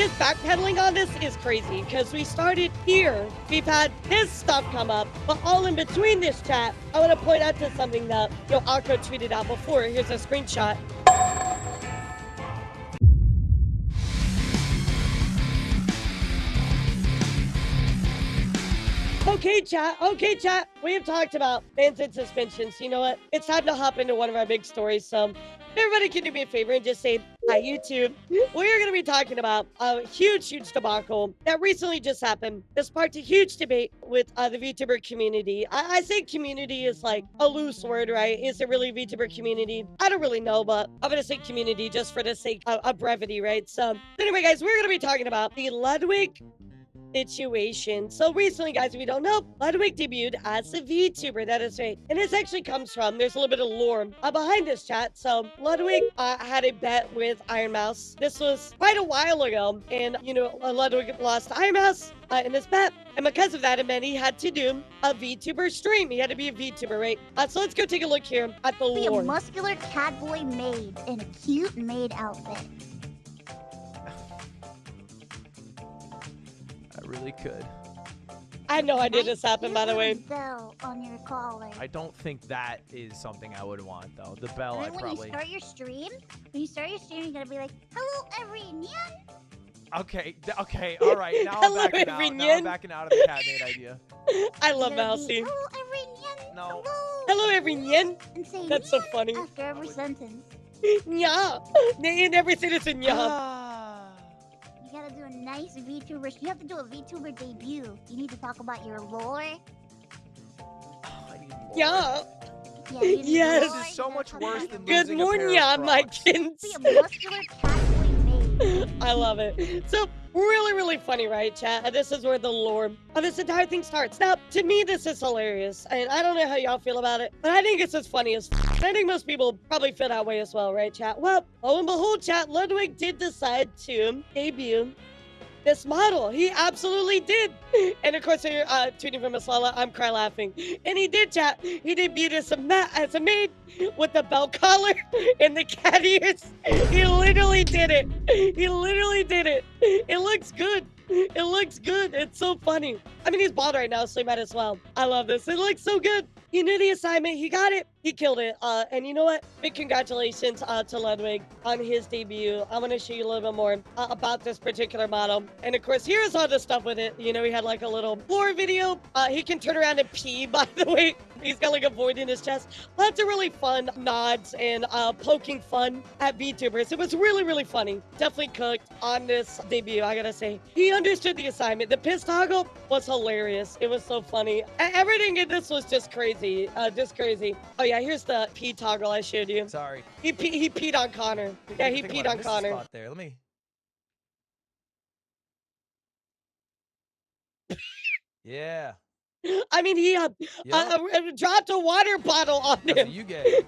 just backpedaling on this is crazy because we started here. We've had this stuff come up, but all in between this chat, I want to point out to something that Akko tweeted out before. Here's a screenshot. Okay, chat. We have talked about bans and suspensions. You know what? It's time to hop into one of our big stories. So, everybody can do me a favor and just say hi, YouTube. We're going to be talking about a huge debacle that recently just happened. This sparked a huge debate with the VTuber community. I say community is like a loose word, right? Is it really VTuber community? I don't really know, but I'm going to say community just for the sake of brevity, right? So, anyway, guys, we're going to be talking about the Ludwig situation. So recently, guys, if you don't know, Ludwig debuted as a VTuber. That is right. And this actually comes from, there's a little bit of lore behind this chat. So Ludwig had a bet with Ironmouse. This was quite a while ago. And, Ludwig lost to Ironmouse in this bet. And because of that, it meant he had to do a VTuber stream. He had to be a VTuber, right? So let's go take a look here at the lore. A muscular catboy maid in a cute maid outfit. Really could. I had no idea this happened, by the way. Bell on your collar. I don't think that is something I would want, though. The bell, I probably. When you start your stream, you're gonna be like, "Hello, everyone." Okay, all right. Now I'm backing out. Now I'm backing out of the cat maid idea. I love Mousy. Hello, everyone. No. Hello, everyone. That's so funny. After every sentence. Yeah. In every sentence, yeah. You gotta do a nice VTuber. You have to do a VTuber debut. You need to talk about your lore. I need lore. Yeah. Yes. This is so much worse than Good losing morning, a pair of my Crocs. kids. Be a muscular catboy maid. I love it. So, really funny, right, chat? And this is where the lore of this entire thing starts. Now, to me, this is hilarious. And I don't know how y'all feel about it, but I think it's as funny as and I think most people probably feel that way as well, right, chat? Well, lo and behold, chat, Ludwig did decide to debut this model. He absolutely did. And of course, you're tweeting from Islala, I'm cry laughing. And he did, chat. He debuted as a maid with the bell collar and the cat ears. He literally did it. He literally did it. It looks good. It looks good. It's so funny. I mean, he's bald right now, so he might as well. I love this. It looks so good. He knew the assignment. He got it. He killed it. And you know what? Big congratulations to Ludwig on his debut. I'm going to show you a little bit more about this particular model. And of course, here's all the stuff with it. You know, he had like a little lore video. He can turn around and pee, by the way. He's got like a void in his chest. Lots of really fun nods and poking fun at VTubers. It was really funny. Definitely cooked on this debut, I gotta say. He understood the assignment. The piss toggle was hilarious. It was so funny. Everything in this was just crazy. Just crazy. Oh yeah, here's the pee toggle I showed you. Sorry. He peed on Connor. Yeah, he peed on Connor. Spot there. Let me. Yeah. I mean, he dropped a water bottle on him. That's what you get.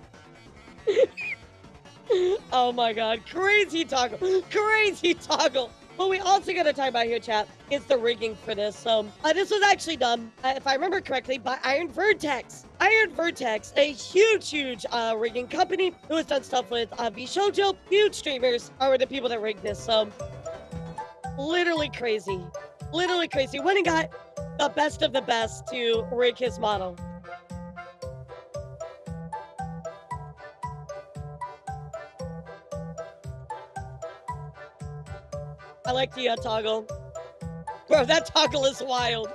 Oh my god, crazy toggle. Crazy toggle. What we also got to talk about here, chat, is the rigging for this. So, this was actually done, if I remember correctly, by Iron Vertex. Iron Vertex, a huge rigging company who has done stuff with VShojo. Huge streamers are the people that rigged this. So, literally crazy. Literally crazy. When he got the best of the best to rig his model. I like the toggle. Bro, that toggle is wild.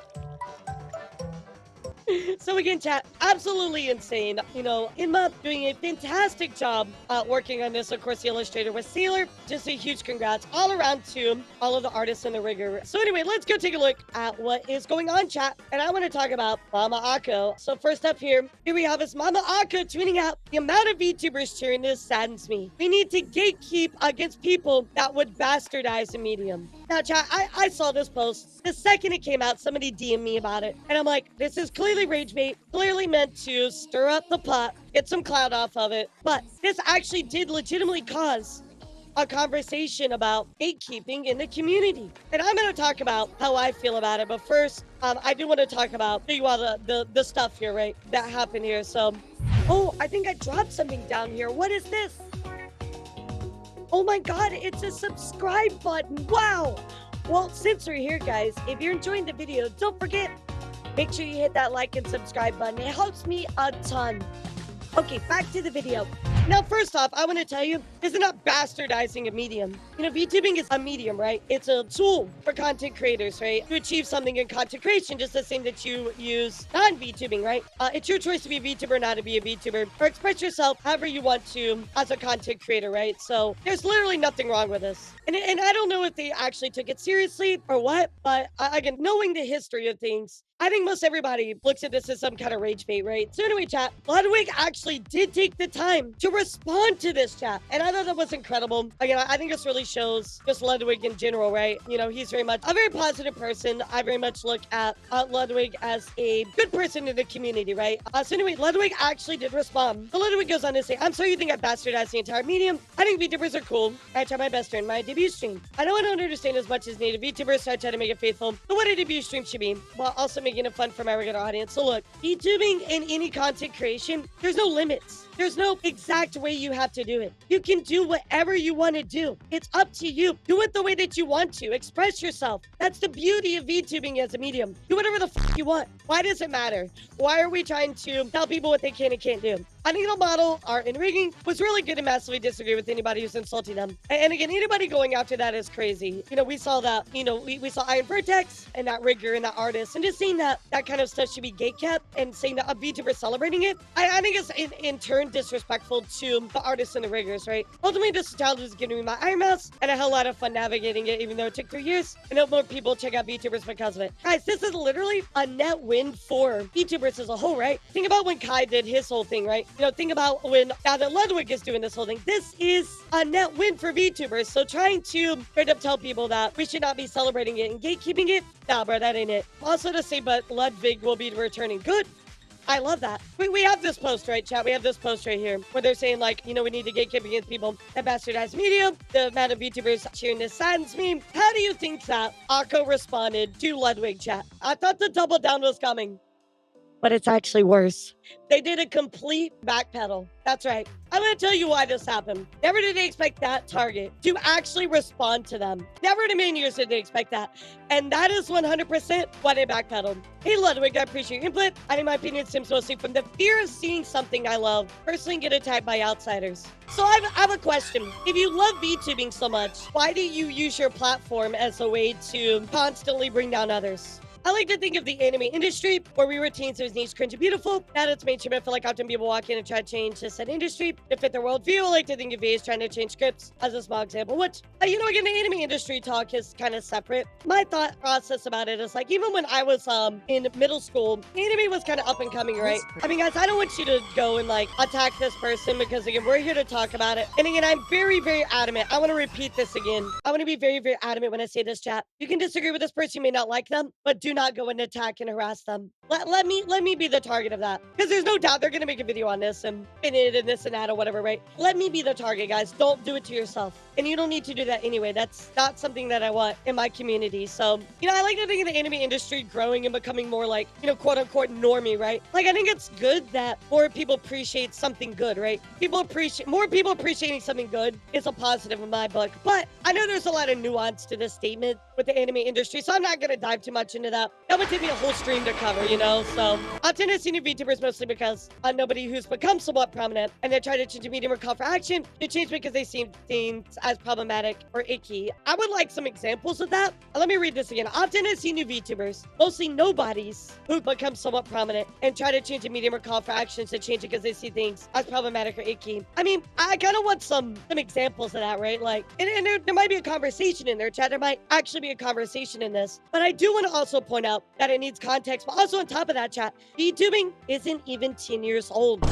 So again, chat, absolutely insane. You know, Inma doing a fantastic job working on this. Of course, the illustrator was Sailor. Just a huge congrats all around to all of the artists and the rigger. So anyway, let's go take a look at what is going on, chat. And I want to talk about Mama Akko. So first up here we have is Mama Akko tweeting out, the amount of VTubers cheering this saddens me. We need to gatekeep against people that would bastardize the medium. Now, chat, I saw this post. The second it came out, somebody DM'd me about it. And I'm like, this is clearly rage bait, clearly meant to stir up the pot, get some clout off of it. But this actually did legitimately cause a conversation about gatekeeping in the community. And I'm going to talk about how I feel about it. But first, I do want to talk about the stuff here, right, that happened here. So, oh, I think I dropped something down here. What is this? Oh my god, it's a subscribe button. Wow. Well, since we're here, guys, if you're enjoying the video, don't forget, make sure you hit that like and subscribe button. It helps me a ton. Okay, back to the video. Now, first off, I want to tell you, this is not bastardizing a medium. You know, VTubing is a medium, right? It's a tool for content creators, right? To achieve something in content creation, just the same that you use non-VTubing, right? It's your choice to be a VTuber or not to be a VTuber, or express yourself however you want to as a content creator, right? So there's literally nothing wrong with this. And I don't know if they actually took it seriously or what, but again, knowing the history of things, I think most everybody looks at this as some kind of rage bait, right? So anyway, chat, Ludwig actually did take the time to respond to this, chat. And I thought that was incredible. Again, I think this really shows just Ludwig in general, right? You know, he's very much a very positive person. I very much look at Ludwig as a good person in the community, right? So anyway, Ludwig actually did respond. So Ludwig goes on to say, I'm sorry you think I bastardized the entire medium. I think VTubers are cool. I try my best during my debut stream. I know I don't understand as much as native VTubers, so I try to make it faithful to what a debut stream should be, while also making it fun for my regular audience. So look, VTubing in any content creation, there's no limits. There's no exact way you have to do it. You can do whatever you want to do. It's up to you. Do it the way that you want to. Express yourself. That's the beauty of VTubing as a medium. Do whatever the f you want. Why does it matter? Why are we trying to tell people what they can and can't do? I think the model, art, and rigging was really good and massively disagree with anybody who's insulting them. And again, anybody going after that is crazy. You know, we saw that, you know, we saw Iron Vertex and that rigger and that artist, and just seeing that kind of stuff should be gatekept and saying that a VTuber celebrating it, I think it's in turn disrespectful to the artists and the riggers, right? Ultimately, this child was giving me my Ironmouse, and I had a lot of fun navigating it, even though it took 3 years. And I hope more people check out VTubers because of it. Guys, this is literally a net win for VTubers as a whole, right? Think about when Kai did his whole thing, right? You know, think about when now that Ludwig is doing this whole thing. This is a net win for VTubers. So trying to straight up tell people that we should not be celebrating it and gatekeeping it, nah, bro, that ain't it. Also to say, but Ludwig will be returning. Good. I love that. We have this post, right, chat? We have this post right here where they're saying, like, you know, we need to gatekeep against people that bastardize media. The amount of VTubers cheering this saddens me. How do you think that Akko responded to Ludwig, chat? I thought the double down was coming, but it's actually worse. They did a complete backpedal. That's right. I'm going to tell you why this happened. Never did they expect that target to actually respond to them. Never in a million years did they expect that. And that is 100% why they backpedaled. Hey, Ludwig, I appreciate your input. I think my opinion stems mostly from the fear of seeing something I love personally get attacked by outsiders. So I have a question. If you love VTubing so much, why do you use your platform as a way to constantly bring down others? I like to think of the anime industry where we were teens, it was niche, cringe, and beautiful. Now that it's mainstream, I feel like often people walk in and try to change the said industry to fit their worldview. I like to think of VAs trying to change scripts as a small example, which, you know, again, the anime industry talk is kind of separate. My thought process about it is like, even when I was in middle school, anime was kind of up and coming, right? I mean, guys, I don't want you to go and like attack this person because again, we're here to talk about it. And again, I'm very, very adamant. I want to repeat this again. I want to be very, very adamant when I say this, chat. You can disagree with this person, you may not like them, but do not go and attack and harass them. Let me be the target of that, because there's no doubt they're gonna make a video on this and spin it and this and that or whatever, right? Let me be the target, guys. Don't do it to yourself, and you don't need to do that anyway. That's not something that I want in my community. So, you know, I like to think of the anime industry growing and becoming more like, you know, quote unquote normie, right? Like, I think it's good that more people appreciate something good, right? More people appreciating something good is a positive in my book. But I know there's a lot of nuance to this statement with the anime industry, so I'm not gonna dive too much into that. That would take me a whole stream to cover, you know? So I've tended to see new VTubers mostly because nobody who's become somewhat prominent and they try to change a medium or call for action, they change because they seem things as problematic or icky. I would like some examples of that. Let me read this again. I've tended to see new VTubers, mostly nobodies, who become somewhat prominent and try to change a medium or call for actions to change it because they see things as problematic or icky. I mean, I kind of want some examples of that, right? Like, and there might be a conversation in there, chat. There might actually be a conversation in this, but I do want to also point out that it needs context. But also on top of that, chat, VTubing isn't even 10 years old.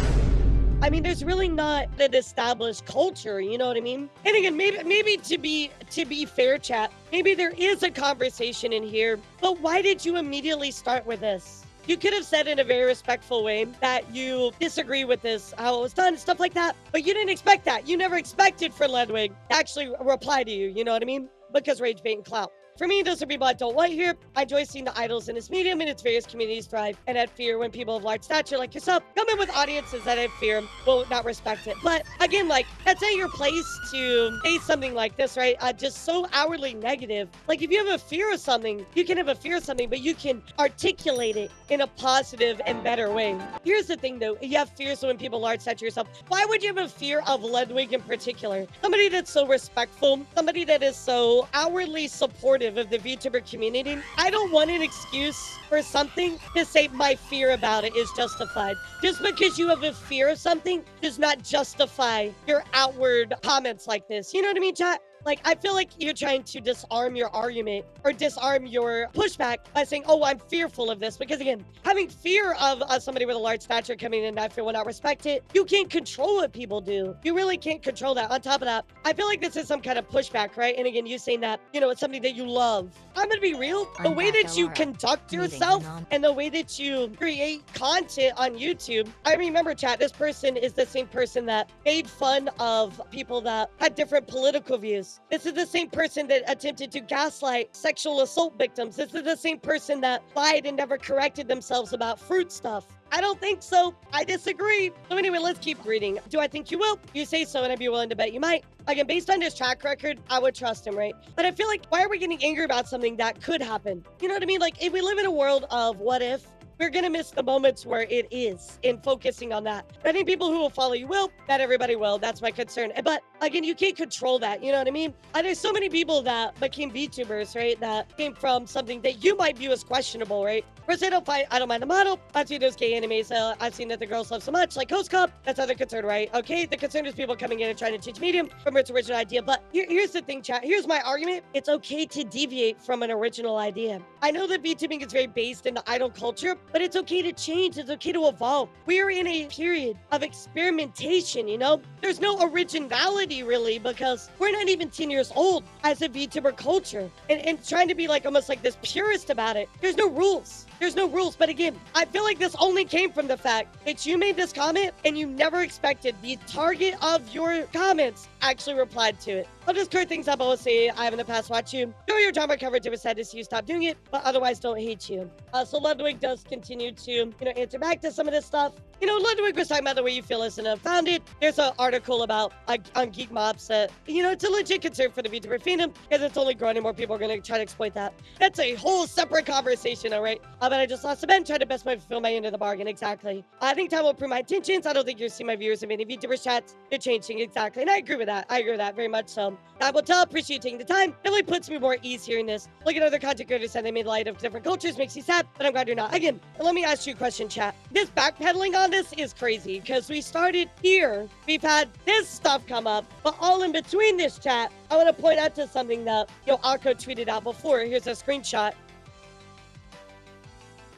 I mean, there's really not an established culture, you know what I mean? And again, maybe to be fair, chat, maybe there is a conversation in here, but why did you immediately start with this? You could have said in a very respectful way that you disagree with this, how it was done, stuff like that, but you didn't expect that. You never expected for Ludwig to actually reply to you, you know what I mean? Because rage bait and clout. for me, those are people I don't want here. I enjoy seeing the idols in this medium and its various communities thrive. And I'd fear when people of large stature like yourself come in with audiences that I fear will not respect it. But again, like, that's not your place to say something like this, right? Just so outwardly negative. Like, if you have a fear of something, you can have a fear of something, but you can articulate it in a positive and better way. Here's the thing, though. You have fears when people large stature yourself. Why would you have a fear of Ludwig in particular? Somebody that's so respectful, somebody that is so outwardly supportive of the VTuber community. I don't want an excuse for something to say my fear about it is justified. Just because you have a fear of something does not justify your outward comments like this. You know what I mean, chat? Like, I feel like you're trying to disarm your argument or disarm your pushback by saying, oh, I'm fearful of this. Because again, having fear of somebody with a large stature coming in and I feel will not respect it, you can't control what people do. You really can't control that. On top of that, I feel like this is some kind of pushback, right? And again, you saying that, you know, it's something that you love. I'm gonna be real. The way that you conduct yourself and the way that you create content on YouTube, I remember, chat, this person is the same person that made fun of people that had different political views. This is the same person that attempted to gaslight sexual assault victims. This is the same person that lied and never corrected themselves about fruit stuff. I don't think so. I disagree. So anyway, let's keep reading. Do I think you will? You say so, and I'd be willing to bet you might. Again, based on his track record, I would trust him, right? But I feel like, why are we getting angry about something that could happen? You know what I mean? Like, if we live in a world of what if, we're gonna miss the moments where it is in focusing on that. I think people who will follow you will, not everybody will. That's my concern. But again, you can't control that. You know what I mean? There's so many people that became VTubers, right? That came from something that you might view as questionable, right? First, I don't mind the model. I've seen those gay animes. I've seen that the girls love so much, like Host Cup. That's not the concern, right? Okay, the concern is people coming in and trying to change medium from its original idea. But here's the thing, chat. Here's my argument. It's okay to deviate from an original idea. I know that VTubing is very based in the idol culture, but it's okay to change. It's okay to evolve. We are in a period of experimentation, you know? There's no originality, really, because we're not even 10 years old as a VTuber culture. And trying to be like almost like this purist about it. There's no rules. There's no rules. But again, I feel like this only came from the fact that you made this comment and you never expected the target of your comments actually replied to it. I'll just clear things up. I will say I have in the past watched you do your drama coverage if it's sad to see you stop doing it, but otherwise don't hate you. So Ludwig does continue to, you know, answer back to some of this stuff. You know, Ludwig was talking about the way you feel as an unfounded. There's an article about on Geek Mobs that, you know, it's a legit concern for the VTuber fandom because it's only growing and more people are going to try to exploit that. That's a whole separate conversation, all right? But I just lost a bet and tried to best fulfill my end of the bargain. Exactly. I think time will prove my intentions. I don't think you'll see my viewers in many VTuber chats. They're changing. Exactly. And I agree with that. I agree with that very much so. I will tell. Appreciate you taking the time. It really puts me more at ease hearing this. Look at other content creators and they made light of different cultures. Makes you sad, but I'm glad you're not. Again, let me ask you a question, chat. This backpedaling on this is crazy because we started here. We've had this stuff come up, but all in between this chat, I want to point out to something that, you know, Akko tweeted out before. Here's a screenshot.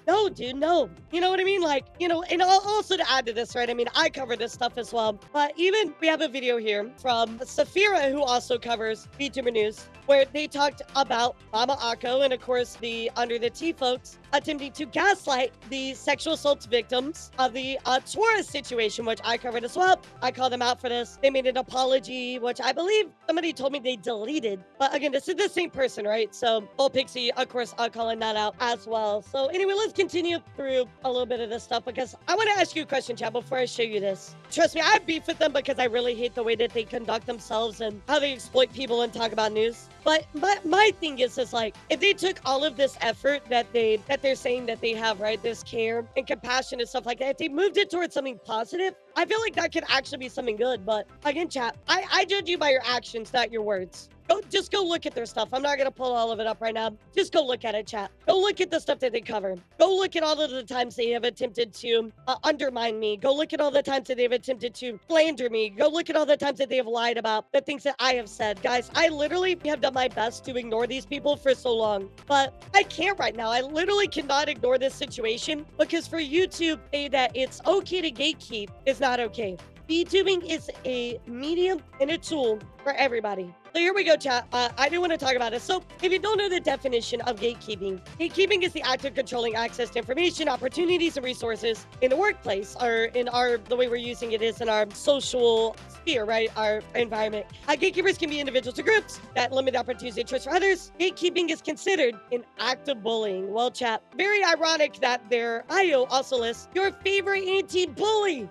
No, dude, no. You know what I mean? Like, you know, and also to add to this, right? I mean, I cover this stuff as well. But even we have a video here from Safira, who also covers VTuber news, where they talked about Mama Akko and, of course, the Under the Tea folks attempting to gaslight the sexual assault victims of the Taurus situation, which I covered as well. I called them out for this. They made an apology, which I believe somebody told me they deleted. But again, this is the same person, right? So, Bull Pixie, of course, I'm calling that out as well. So anyway, let's continue through a little bit of this stuff because I want to ask you a question, chat, before I show you this. Trust me, I have beef with them because I really hate the way that they conduct themselves and how they exploit people and talk about news. But my thing is like, if they took all of this effort that they're saying that they have, right, this care and compassion and stuff like that, if they moved it towards something positive, I feel like that could actually be something good. But again, chat, I judge you by your actions, not your words. Just go look at their stuff. I'm not going to pull all of it up right now. Just go look at it, chat. Go look at the stuff that they cover. Go look at all of the times they have attempted to undermine me. Go look at all the times that they've attempted to slander me. Go look at all the times that they have lied about the things that I have said. Guys, I literally have done my best to ignore these people for so long, but I can't right now. I literally cannot ignore this situation because for you to say that it's okay to gatekeep is not okay. VTubing is a medium and a tool for everybody. So here we go, chat. I do want to talk about it. So if you don't know the definition of gatekeeping, gatekeeping is the act of controlling access to information, opportunities, and resources in the workplace, or in the way we're using it is in our social sphere, right? Our environment. Gatekeepers can be individuals or groups that limit opportunities and choice for others. Gatekeeping is considered an act of bullying. Well, chat, very ironic that their IO also lists your favorite anti-bully.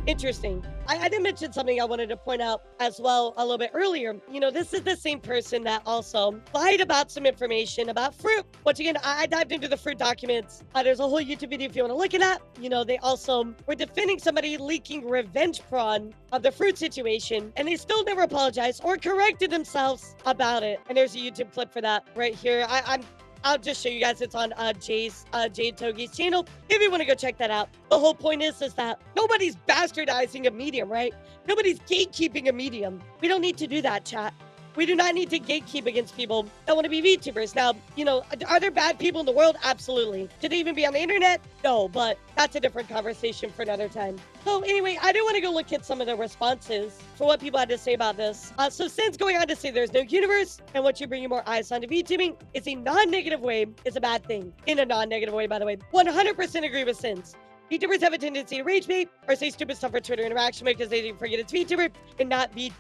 Interesting. I did mention something I wanted to point out as well a little bit earlier. You know, this is the same person that also lied about some information about fruit. Once again, I dived into the fruit documents. There's a whole YouTube video if you want to look at that. You know, they also were defending somebody leaking revenge porn of the fruit situation, and they still never apologized or corrected themselves about it. And there's a YouTube clip for that right here. I'll just show you guys. It's on Jade Togi's channel if you want to go check that out. The whole point is that nobody's bastardizing a medium, right? Nobody's gatekeeping a medium. We don't need to do that, chat. We do not need to gatekeep against people that want to be VTubers. Now, you know, are there bad people in the world? Absolutely. Should they even be on the internet? No, but that's a different conversation for another time. So anyway, I do want to go look at some of the responses for what people had to say about this. So Sin's going on to say there's no universe, and what you bring more eyes onto VTubing is a non-negative way is a bad thing. In a non-negative way, by the way. 100% agree with Sins. VTubers have a tendency to rage bait or say stupid stuff for Twitter interaction because they forget it's VTuber and not be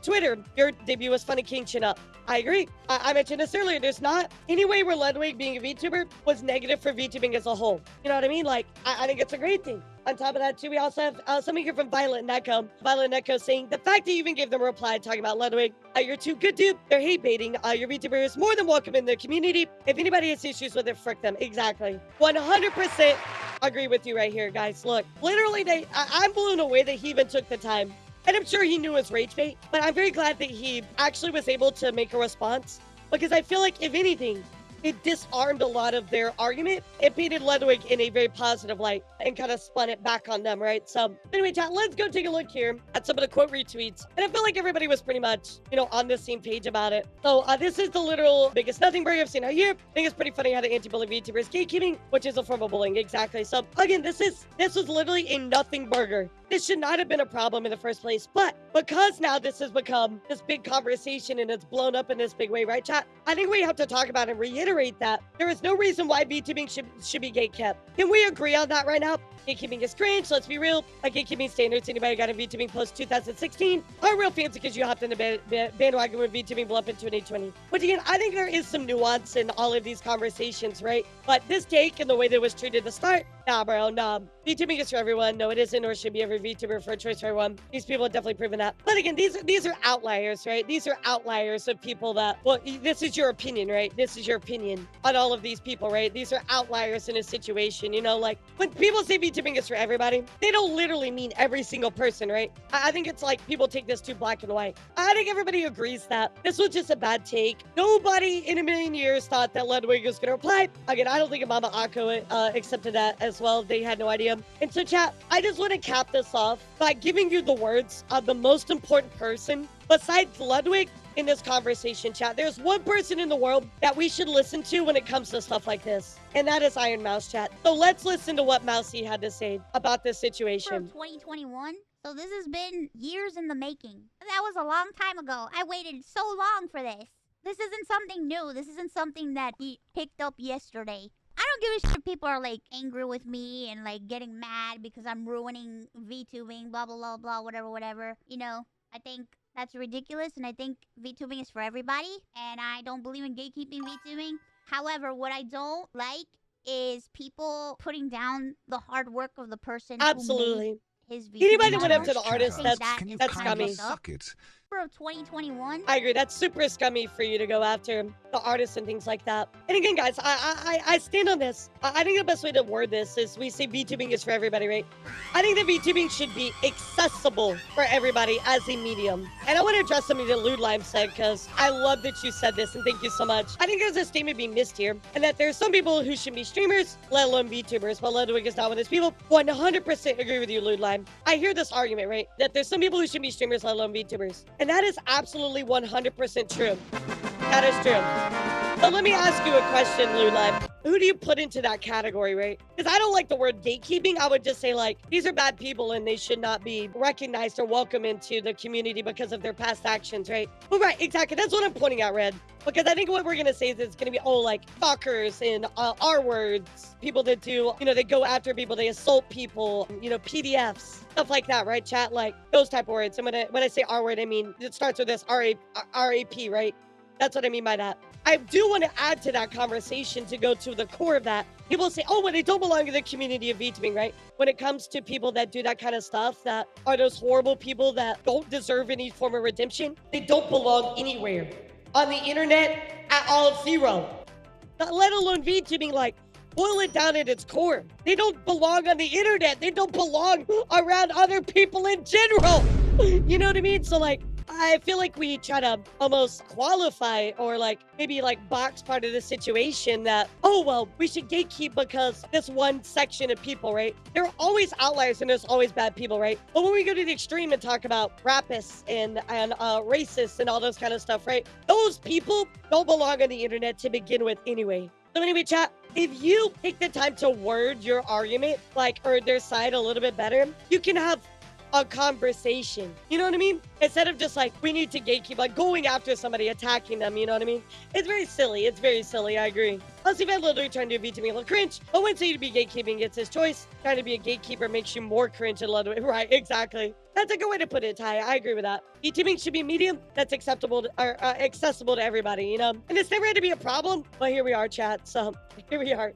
Twitter. Your debut was funny, king, chin up. I agree. I mentioned this earlier. There's not any way where Ludwig being a VTuber was negative for VTubing as a whole. You know what I mean? Like, I think it's a great thing. On top of that, too, we also have something here from Violet Neko. Violet Neko saying, the fact that you even gave them a reply talking about Ludwig, you're too good, dude. They're hate baiting. Your VTuber is more than welcome in the community. If anybody has issues with it, frick them. Exactly. 100% agree with you right here, guys. Look, literally, I'm blown away that he even took the time. And I'm sure he knew his rage bait, but I'm very glad that he actually was able to make a response, because I feel like, if anything, it disarmed a lot of their argument. It painted Ludwig in a very positive light and kind of spun it back on them, right? So anyway, chat, let's go take a look here at some of the quote retweets. And I feel like everybody was pretty much, you know, on the same page about it. So this is the literal biggest nothing burger I've seen all year. I think it's pretty funny how the anti-bully VTuber is gatekeeping, which is a form of bullying. Exactly. So again, this was literally a nothing burger. This should not have been a problem in the first place, but because now this has become this big conversation and it's blown up in this big way, right, chat? I think we have to talk about and reiterate that there is no reason why VTubing should be gatekept. Can we agree on that right now? Gatekeeping is cringe. Let's be real. Gatekeeping standards, anybody got a VTubing post 2016 are real fancy because you hopped in the bandwagon when VTubing blew up in 2020. But again, I think there is some nuance in all of these conversations, right? But this take and the way that it was treated at the start, nah, bro, nah. VTubing is for everyone. No, it isn't, or should be every VTuber for a choice for everyone. These people have definitely proven that. But again, these are outliers, right? These are outliers of people that, well, this is your opinion, right? This is your opinion on all of these people, right? These are outliers in a situation, you know, like when people say VTubing is for everybody, they don't literally mean every single person, right? I think it's like people take this too black and white. I think everybody agrees that this was just a bad take. Nobody in a million years thought that Ludwig was going to reply. Again, I don't think Mama Akko accepted that as well. They had no idea. And so, chat, I just want to cap this off by giving you the words of the most important person besides Ludwig in this conversation, chat. There's one person in the world that we should listen to when it comes to stuff like this, and that is Ironmouse, chat. So let's listen to what Mousy had to say about this situation. 2021. So this has been years in the making. That was a long time ago. I waited so long for this. This isn't something new. This isn't something that he picked up yesterday. I don't give a shit if people are like angry with me and like getting mad because I'm ruining VTubing, blah, blah, blah, blah, whatever. You know, I think that's ridiculous, and I think VTubing is for everybody, and I don't believe in gatekeeping VTubing. However, what I don't like is people putting down the hard work of the person. Absolutely. Who made his VTubing. Anybody that went up to the artist, that's scummy. Of 2021. I agree. That's super scummy for you to go after the artists and things like that. And again, guys, I stand on this. I think the best way to word this is we say VTubing is for everybody, right? I think that VTubing should be accessible for everybody as a medium. And I want to address something that Ludwig said, because I love that you said this, and thank you so much. I think there's a statement being missed here, and that there's some people who shouldn't be streamers, let alone VTubers, but Ludwig is not one of those people. 100% agree with you, Ludwig. I hear this argument, right? That there's some people who shouldn't be streamers, let alone VTubers. And that is absolutely 100% true. That is true. So let me ask you a question, Ludwig. who do you put into that category, right? Because I don't like the word gatekeeping. I would just say, like, these are bad people and they should not be recognized or welcome into the community because of their past actions, right? Well, right, exactly. That's what I'm pointing out, Red. Because I think what we're going to say is it's going to be, oh, like, stalkers and R words. People that do, you know, they go after people, they assault people, you know, PDFs, stuff like that, right, chat? Like, those type of words. And when I say R word, I mean, it starts with this R-A-P, right? That's what I mean by that. I do want to add to that conversation to go to the core of that. People say, oh, well, they don't belong to the community of VTubing, right? When it comes to people that do that kind of stuff, that are those horrible people that don't deserve any form of redemption, they don't belong anywhere. On the internet, at all, zero. Not let alone VTubing, like, boil it down at its core. They don't belong on the internet. They don't belong around other people in general. You know what I mean? So, like, I feel like we try to almost qualify or like maybe like box part of the situation that, oh, well, we should gatekeep because this one section of people, right? There are always outliers and there's always bad people, right? But when we go to the extreme and talk about rapists and racists and all those kind of stuff, right? Those people don't belong on the internet to begin with anyway. So anyway, chat, if you take the time to word your argument, like, or their side a little bit better, you can have a conversation. You know what I mean? Instead of just like, we need to gatekeep, like going after somebody, attacking them, you know what I mean? It's very silly. It's very silly. I agree. I'll see if Ludwig trying to do VTubing a little cringe. But when somebody to be gatekeeping gets his choice, trying to be a gatekeeper makes you more cringe and Ludwig. Right, exactly. That's a good way to put it, Ty. I agree with that. VTubing should be medium that's acceptable to, or accessible to everybody, you know? And it's never had to be a problem, but here we are, chat. So here we are.